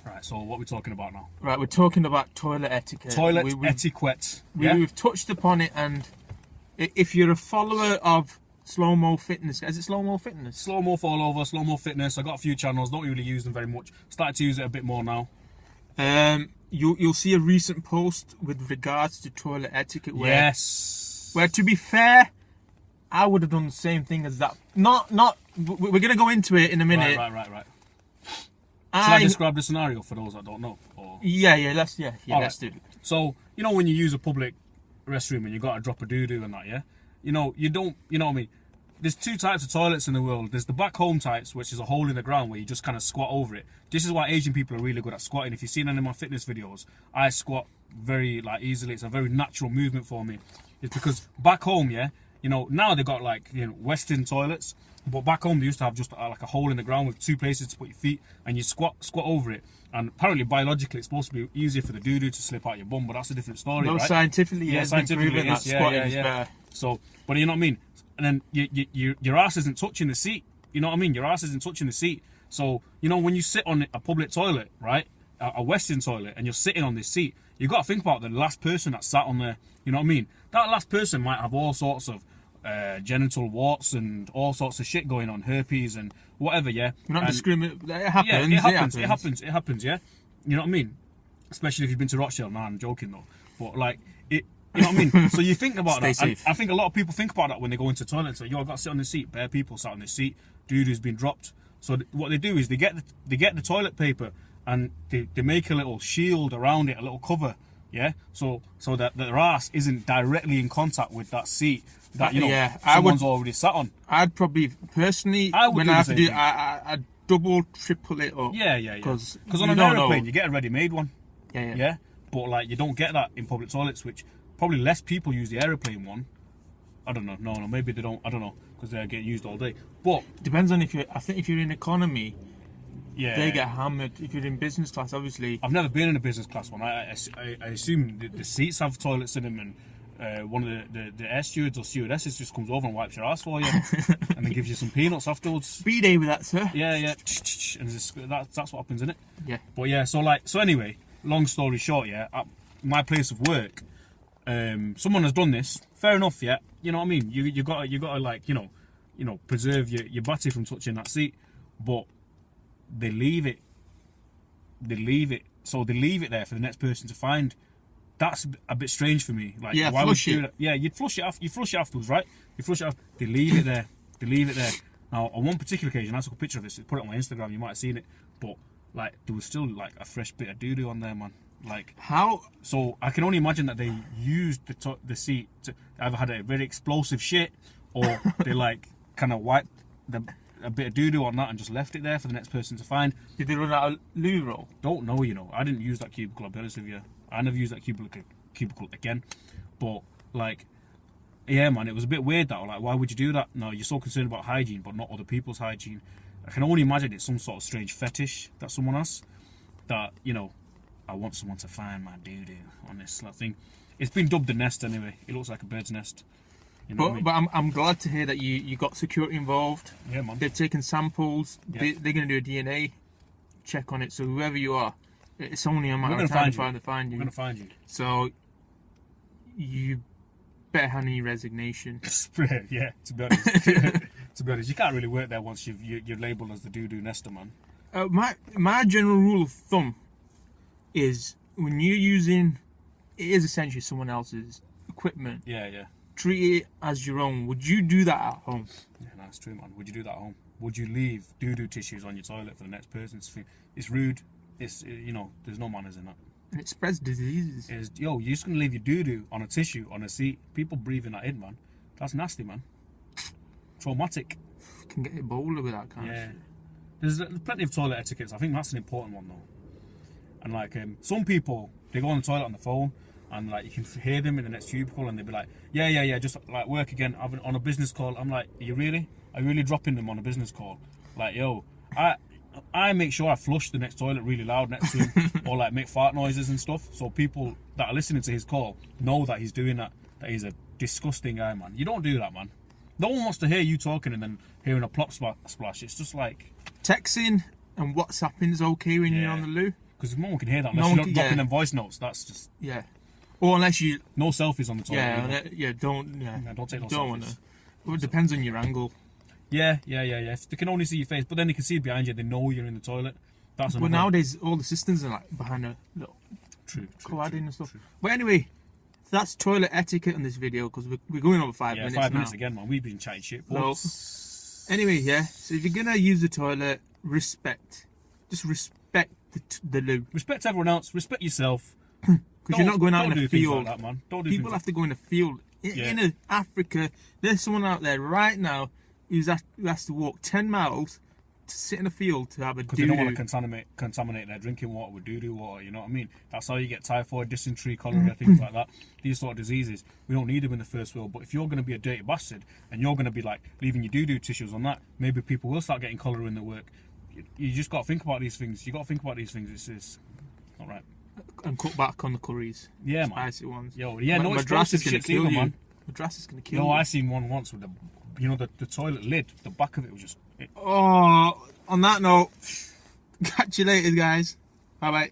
Right, so what are we talking about now? Right, we're talking about toilet etiquette. Toilet etiquette. We've touched upon it, and if you're a follower of Slow-Mo Fitness, is it Slow-Mo Fitness? Slow-Mo all over, Slow-Mo Fitness. I got a few channels, don't really use them very much. Started to use it a bit more now. You'll see a recent post with regards to toilet etiquette where, where to be fair, I would have done the same thing as that. We're going to go into it in a minute. Right. Should I describe the scenario for those that don't know? Or? Let's do it. So, you know when you use a public restroom and you got to drop a doo-doo and that, yeah? You know what I mean? There's two types of toilets in the world. There's the back home types, which is a hole in the ground where you just kind of squat over it. This is why Asian people are really good at squatting. If you've seen any of my fitness videos, I squat very easily. It's a very natural movement for me. It's because back home, yeah, now they've got Western toilets, but back home they used to have just like a hole in the ground with two places to put your feet, and you squat over it. And apparently biologically it's supposed to be easier for the doo-doo to slip out your bum, but that's a different story, right? Scientifically, scientifically it is. Squatting is better. So, but you know what I mean? And then your ass isn't touching the seat. You know what I mean? Your ass isn't touching the seat. So, when you sit on a public toilet, right? A Western toilet, and you're sitting on this seat, you got to think about the last person that sat on there. You know what I mean? That last person might have all sorts of genital warts and all sorts of shit going on, herpes and whatever, yeah? You're not discriminating. It happens. Yeah, it happens, yeah? You know what I mean? Especially if you've been to Rochdale. Nah, I'm joking though. But like, you know what I mean? So you think about that. Safe. I think a lot of people think about that when they go into the toilet and say, yo, I got to sit on this seat. Bare people sat on this seat. Dude who's been dropped. So what they do is they get the toilet paper and they make a little shield around it, a little cover, yeah? So that their ass isn't directly in contact with that seat that, someone's already sat on. I'd probably, personally, when I have to do it, I'd double, triple it up. Yeah. Because on an aeroplane, you get a ready-made one. Yeah. But like, you don't get that in public toilets, which probably less people use the aeroplane one. I don't know. No, maybe they don't. I don't know, because they get used all day. But depends on I think if you're in economy, yeah, they get hammered. If you're in business class, obviously. I've never been in a business class one. I assume the seats have toilets in them, and one of the air stewards or stewardesses just comes over and wipes your ass for you, and then gives you some peanuts afterwards. B-day with that, sir. Yeah. And that's what happens, isn't it? Yeah. But yeah, so anyway, long story short, yeah, at my place of work, someone has done this. Fair enough, yeah. You know what I mean? You gotta like, preserve your body from touching that seat, but they leave it. So they leave it there for the next person to find. That's a bit strange for me. Like, yeah, why would you do that? Yeah, you'd flush it off. You flush it afterwards, right? You flush it off. They leave it there. Now, on one particular occasion, I took a picture of this. Put it on my Instagram. You might have seen it, but like, there was still like a fresh bit of doo-doo on there, man. Like, how? So I can only imagine that they used the seat to either had a very explosive shit, or they like kind of wiped a bit of doo-doo on that and just left it there for the next person to find. Did they run out of loo roll? Don't know, I didn't use that cubicle, I'll be honest with you. I never used that cubicle again. But like, yeah, man, it was a bit weird that, like, why would you do that? No, you're so concerned about hygiene, but not other people's hygiene. I can only imagine it's some sort of strange fetish that someone has, that, I want someone to find my doo-doo on this thing. It's been dubbed the nest anyway. It looks like a bird's nest. You know what I mean? But I'm glad to hear that you got security involved. Yeah, man. They've taken samples. Yeah. They're going to do a DNA check on it. So whoever you are, it's only a matter of time to find you. We're going to find you. So you better hand in your resignation. Yeah, to be honest. You can't really work there once you're labelled as the doo-doo nester, man. My general rule of thumb is when you're using, it is essentially someone else's equipment. Yeah. Treat it as your own. Would you do that at home? Yeah, that's true, man. Would you do that at home? Would you leave doo-doo tissues on your toilet for the next person's thing? It's rude. It's, there's no manners in that. And it spreads diseases. You're just gonna leave your doo-doo on a tissue on a seat. People breathing that in, man. That's nasty, man. Traumatic. You can get Ebola with that kind of shit. There's plenty of toilet etiquettes. I think that's an important one though. And like, some people, they go on the toilet on the phone, and like, you can hear them in the next cubicle, and they'll be like, yeah, just like work again, on a business call. I'm like, are you really dropping them on a business call? Like, yo, I make sure I flush the next toilet really loud next to him, or like make fart noises and stuff, so people that are listening to his call know that he's doing that he's a disgusting guy, man. You don't do that, man. No one wants to hear you talking and then hearing a plop splash. It's just like, texting and WhatsApping is okay when you're on the loo. because no one can hear that unless No you're one not can- dropping yeah. them voice notes. That's just Yeah. Or unless you, no selfies on the toilet. yeah, either. don't don't take no don't selfies. wanna. Well, it depends on your angle. Yeah. If they can only see your face, but then they can see behind you. They know you're in the toilet. That's But another. nowadays, all the systems are like behind a little True. cladding and stuff. But anyway, that's toilet etiquette in this video because we're going over 5 Yeah, minutes 5 now. minutes again, man. We've been chatting shit. So, folks. anyway, yeah. So if you're gonna use the toilet, respect. Just respect the loo. Respect everyone else. Respect yourself. Because you're not going out Don't in do a things field. like that, man. Don't do People things have to go in a field. Yeah. In Africa, there's someone out there right now who has to walk 10 miles to sit in a field to have a because they don't want doo-doo. to contaminate their drinking water with doo-doo water. You know what I mean? That's how you get typhoid, dysentery, cholera, things like that. These sort of diseases. We don't need them in the first world. But if you're going to be a dirty bastard and you're going to be like leaving your doo-doo tissues on that, maybe people will start getting cholera in their work. You just got to think about these things. You got to think about these things. It's not right. And cut back on the curries. Yeah, man. Spicy ones. Yo, yeah, no Madras is explosive gonna shit kill either, you. man. Madras is gonna kill No, you. I seen one once with the toilet lid. The back of it was just. Oh, on that note, catch you later, guys. Bye bye.